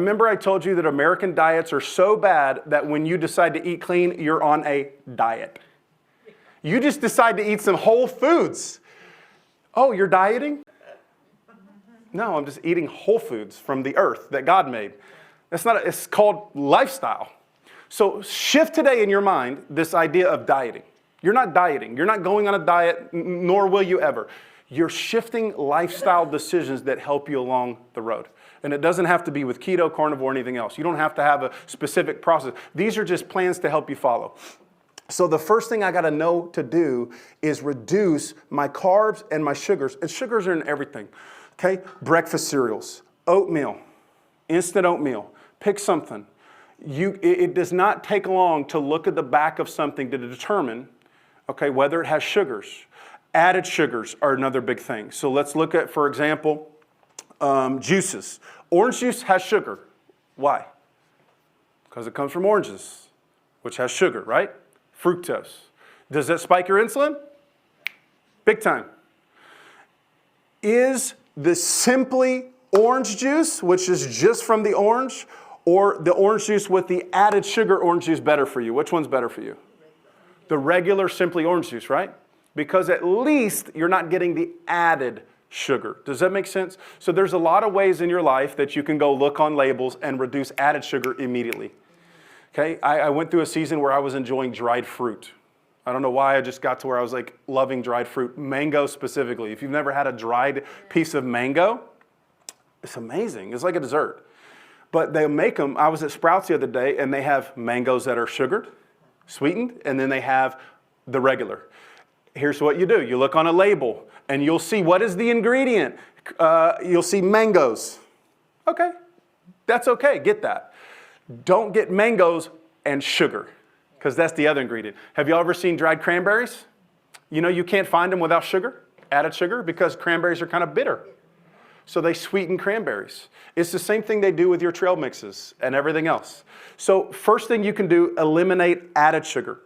Remember I told you that American diets are so bad that when you decide to eat clean, you're on a diet. You just decide to eat some whole foods. Oh, you're dieting? No, I'm just eating whole foods from the earth that God made. It's called lifestyle. So shift today in your mind this idea of dieting. You're not dieting. You're not going on a diet, nor will you ever. You're shifting lifestyle decisions that help you along the road. And it doesn't have to be with keto, carnivore, or anything else. You don't have to have a specific process. These are just plans to help you follow. So the first thing I got to know to do is reduce my carbs and my sugars. And sugars are in everything. Okay? Breakfast cereals, oatmeal, instant oatmeal. Pick something. It does not take long to look at the back of something to determine, okay, whether it has sugars. Added sugars are another big thing. So let's look at, for example, juices. Orange juice has sugar. Why? Because it comes from oranges, which has sugar, right? Fructose. Does that spike your insulin? Big time. Is the simply orange juice, which is just from the orange, or the orange juice with the added sugar orange juice better for you? Which one's better for you? The regular simply orange juice, right? Because at least you're not getting the added sugar. Does that make sense? So there's a lot of ways in your life that you can go look on labels and reduce added sugar immediately. Okay, I went through a season where I was enjoying dried fruit. I don't know why, I just got to where I was like loving dried fruit. Mango specifically. If you've never had a dried piece of mango, it's amazing. It's like a dessert. But they make them, I was at Sprouts the other day, and they have mangoes that are sugared, sweetened, and then they have the regular. Here's what you do. You look on a label, and you'll see what is the ingredient. You'll see mangoes. Okay, that's okay, get that. Don't get mangoes and sugar, because that's the other ingredient. Have you ever seen dried cranberries? You know you can't find them without sugar, added sugar, because cranberries are kind of bitter. So they sweeten cranberries. It's the same thing they do with your trail mixes and everything else. So first thing you can do, eliminate added sugar.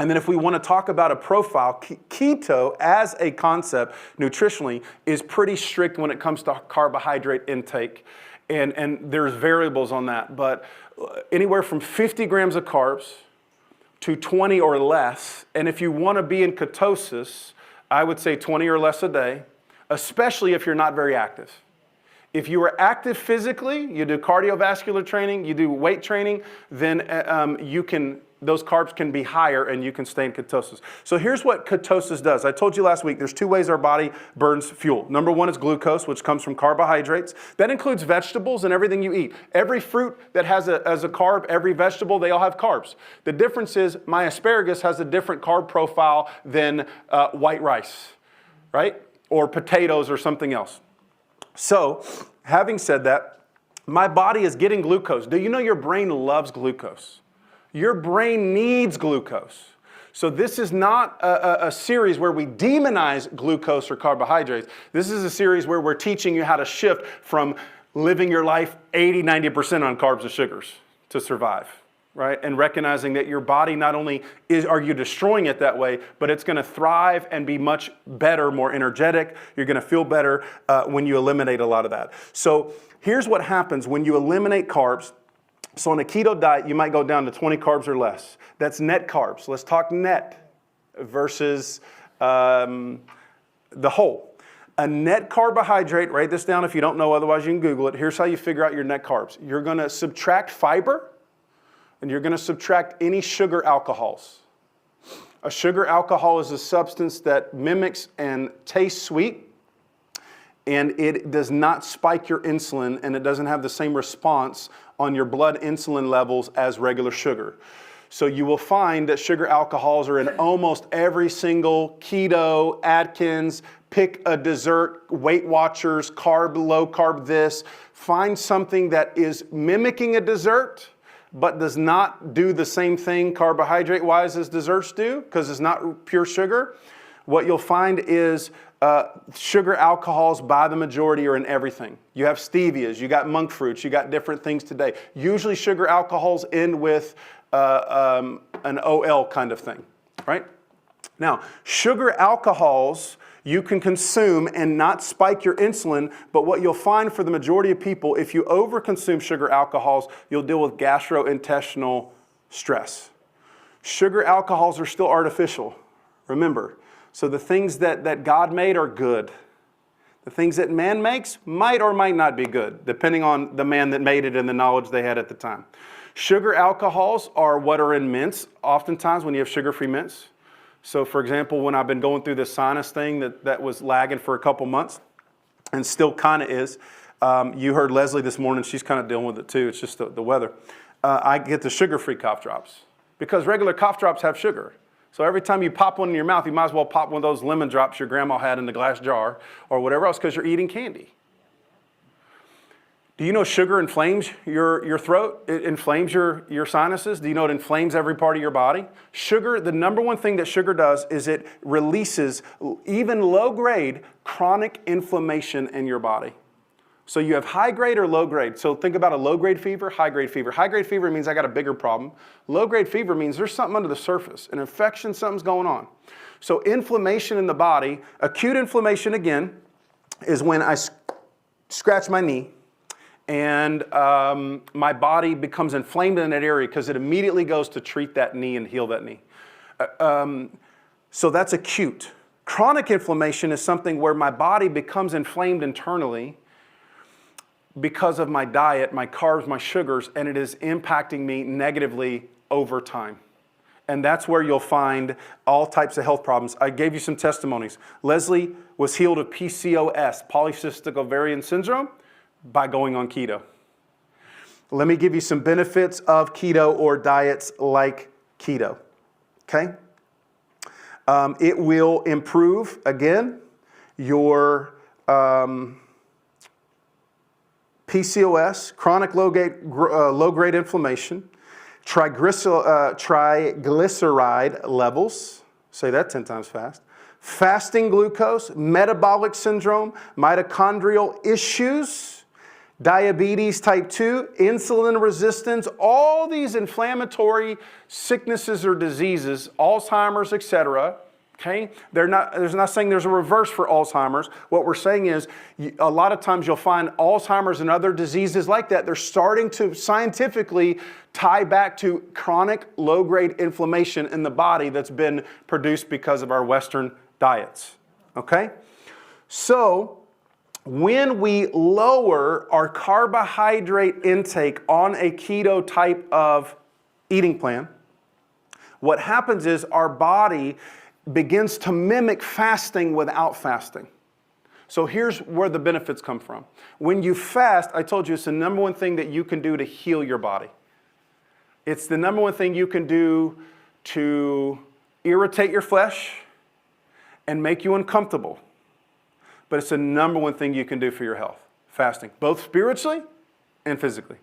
And then if we want to talk about a profile, keto as a concept nutritionally is pretty strict when it comes to carbohydrate intake. And there's variables on that, but anywhere from 50 grams of carbs to 20 or less. And if you want to be in ketosis, I would say 20 or less a day, especially if you're not very active. If you are active physically, you do cardiovascular training, you do weight training, then those carbs can be higher and you can stay in ketosis. So here's what ketosis does. I told you last week, there's two ways our body burns fuel. Number one is glucose, which comes from carbohydrates. That includes vegetables and everything you eat. Every fruit that has a carb, every vegetable, they all have carbs. The difference is my asparagus has a different carb profile than white rice, right? Or potatoes or something else. So, having said that, my body is getting glucose. Do you know your brain loves glucose? Your brain needs glucose. So this is not a series where we demonize glucose or carbohydrates. This is a series where we're teaching you how to shift from living your life 80-90% on carbs and sugars to survive, right? And recognizing that your body not only are you destroying it that way, but it's going to thrive and be much better, more energetic. You're going to feel better when you eliminate a lot of that. So here's what happens when you eliminate carbs. So on a keto diet, you might go down to 20 carbs or less. That's net carbs. Let's talk net versus the whole. A net carbohydrate, write this down if you don't know, otherwise you can Google it. Here's how you figure out your net carbs. You're going to subtract fiber, and you're going to subtract any sugar alcohols. A sugar alcohol is a substance that mimics and tastes sweet, and it does not spike your insulin, and it doesn't have the same response on your blood insulin levels as regular sugar. So you will find that sugar alcohols are in almost every single keto, Atkins, pick a dessert, Weight Watchers, carb, low carb this. Find something that is mimicking a dessert, but does not do the same thing carbohydrate-wise as desserts do, because it's not pure sugar. What you'll find is sugar alcohols by the majority are in everything. You have stevias, you got monk fruits, you got different things today. Usually sugar alcohols end with an OL kind of thing, right? Now, sugar alcohols You can consume and not spike your insulin, but what you'll find for the majority of people, if you overconsume sugar alcohols, you'll deal with gastrointestinal stress. Sugar alcohols are still artificial, remember. So the things that God made are good. The things that man makes might or might not be good, depending on the man that made it and the knowledge they had at the time. Sugar alcohols are what are in mints, oftentimes when you have sugar-free mints. So for example, when I've been going through this sinus thing that was lagging for a couple months, and still kind of is, you heard Leslie this morning, she's kind of dealing with it too, it's just the weather. I get the sugar-free cough drops, because regular cough drops have sugar. So every time you pop one in your mouth, you might as well pop one of those lemon drops your grandma had in the glass jar or whatever else, because you're eating candy. Do you know sugar inflames your throat? It inflames your sinuses. Do you know it inflames every part of your body? Sugar, the number one thing that sugar does is it releases even low-grade chronic inflammation in your body. So you have high-grade or low-grade. So think about a low-grade fever, high-grade fever. High-grade fever means I got a bigger problem. Low-grade fever means there's something under the surface, an infection, something's going on. So inflammation in the body, acute inflammation again, is when I scratch my knee and my body becomes inflamed in that area because it immediately goes to treat that knee and heal that knee. So that's acute. Chronic inflammation is something where my body becomes inflamed internally because of my diet, my carbs, my sugars, and it is impacting me negatively over time. And that's where you'll find all types of health problems. I gave you some testimonies. Leslie was healed of PCOS, polycystic ovarian syndrome, by going on keto. Let me give you some benefits of keto or diets like keto, okay? It will improve, again, your PCOS, chronic low-grade inflammation, triglyceride levels, say that 10 times fast, fasting glucose, metabolic syndrome, mitochondrial issues, diabetes type 2, insulin resistance, all these inflammatory sicknesses or diseases, Alzheimer's, etc. Okay, there's not saying there's a reverse for Alzheimer's. What we're saying is a lot of times you'll find Alzheimer's and other diseases like that, they're starting to scientifically tie back to chronic low-grade inflammation in the body that's been produced because of our Western diets. Okay? So when we lower our carbohydrate intake on a keto type of eating plan, what happens is our body begins to mimic fasting without fasting. So here's where the benefits come from. When you fast, I told you it's the number one thing that you can do to heal your body. It's the number one thing you can do to irritate your flesh and make you uncomfortable. But it's the number one thing you can do for your health, fasting, both spiritually and physically.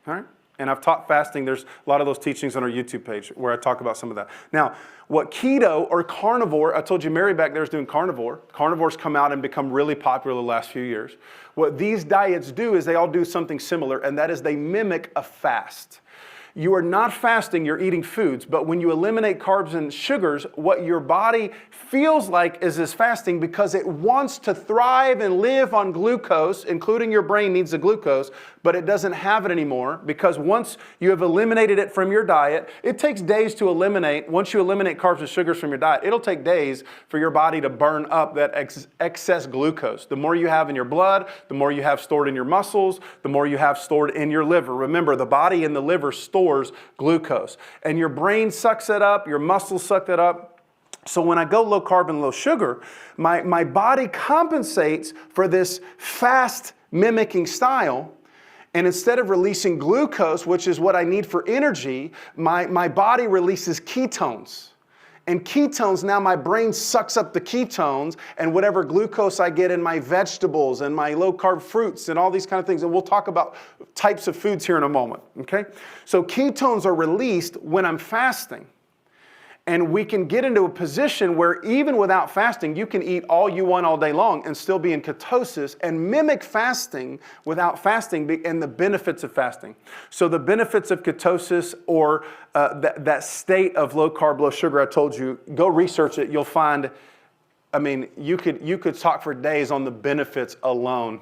All right? And I've taught fasting. There's a lot of those teachings on our YouTube page where I talk about some of that. Now, what keto or carnivore, I told you Mary back there is doing carnivore. Carnivores come out and become really popular the last few years. What these diets do is they all do something similar, and that is they mimic a fast. You are not fasting, you're eating foods, but when you eliminate carbs and sugars, what your body feels like is fasting because it wants to thrive and live on glucose, including your brain needs the glucose, but it doesn't have it anymore because once you have eliminated it from your diet, it takes days to eliminate. Once you eliminate carbs and sugars from your diet, it'll take days for your body to burn up that excess glucose. The more you have in your blood, the more you have stored in your muscles, the more you have stored in your liver. Remember, the body and the liver store glucose. And your brain sucks it up, your muscles suck that up. So when I go low carb and low sugar, my body compensates for this fast mimicking style. And instead of releasing glucose, which is what I need for energy, my body releases ketones. And ketones, now my brain sucks up the ketones and whatever glucose I get in my vegetables and my low-carb fruits and all these kind of things. And we'll talk about types of foods here in a moment, okay? So ketones are released when I'm fasting. And we can get into a position where even without fasting, you can eat all you want all day long and still be in ketosis and mimic fasting without fasting and the benefits of fasting. So the benefits of ketosis or that state of low carb, low sugar, I told you, go research it. You'll find I mean, you could talk for days on the benefits alone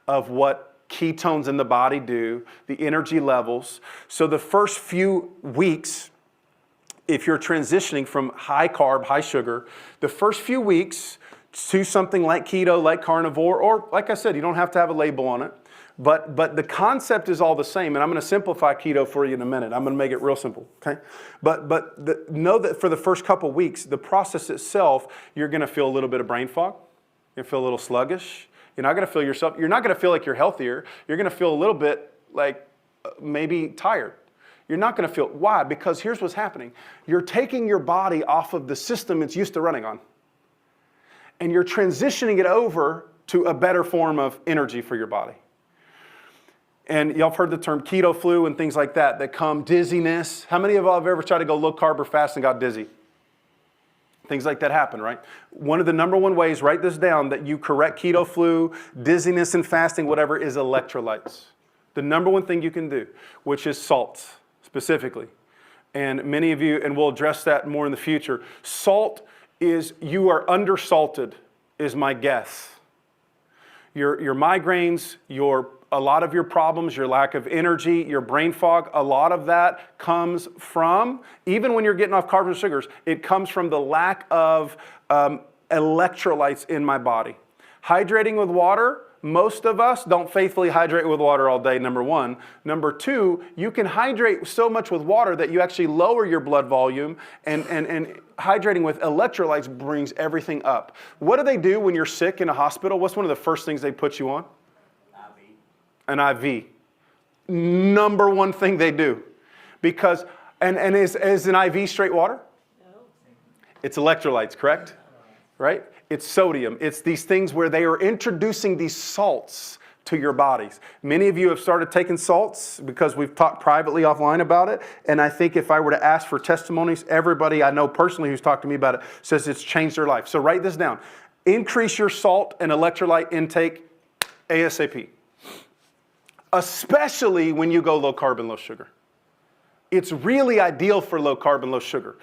of what ketones in the body do, the energy levels. So the first few weeks, if you're transitioning from high carb, high sugar, the first few weeks to something like keto, like carnivore, or like I said, you don't have to have a label on it. But the concept is all the same, and I'm going to simplify keto for you in a minute. I'm going to make it real simple, okay? Know that for the first couple weeks, the process itself, you're going to feel a little bit of brain fog. You're going to feel a little sluggish. You're not going to feel yourself. You're not going to feel like you're healthier. You're going to feel a little bit like maybe tired. You're not going to feel, why? Because here's what's happening. You're taking your body off of the system it's used to running on, and you're transitioning it over to a better form of energy for your body. And y'all have heard the term keto flu and things like that come dizziness. How many of y'all have ever tried to go low carb or fast and got dizzy? Things like that happen, right? One of the number one ways, write this down, that you correct keto flu, dizziness and fasting, whatever, is electrolytes. The number one thing you can do, which is salt specifically. And many of you, and we'll address that more in the future, salt is, you are undersalted, is my guess. Your migraines, a lot of your problems, your lack of energy, your brain fog, a lot of that comes from, even when you're getting off carbs and sugars, it comes from the lack of electrolytes in my body. Hydrating with water, most of us don't faithfully hydrate with water all day, number one. Number two, you can hydrate so much with water that you actually lower your blood volume, and hydrating with electrolytes brings everything up. What do they do when you're sick in a hospital? What's one of the first things they put you on? An IV. Number one thing they do. Because, and is an IV straight water? No. It's electrolytes, correct? Right? It's sodium. It's these things where they are introducing these salts to your bodies. Many of you have started taking salts because we've talked privately offline about it. And I think if I were to ask for testimonies, everybody I know personally who's talked to me about it says it's changed their life. So write this down. Increase your salt and electrolyte intake ASAP. Especially when you go low carb and low sugar. It's really ideal for low carb and low sugar.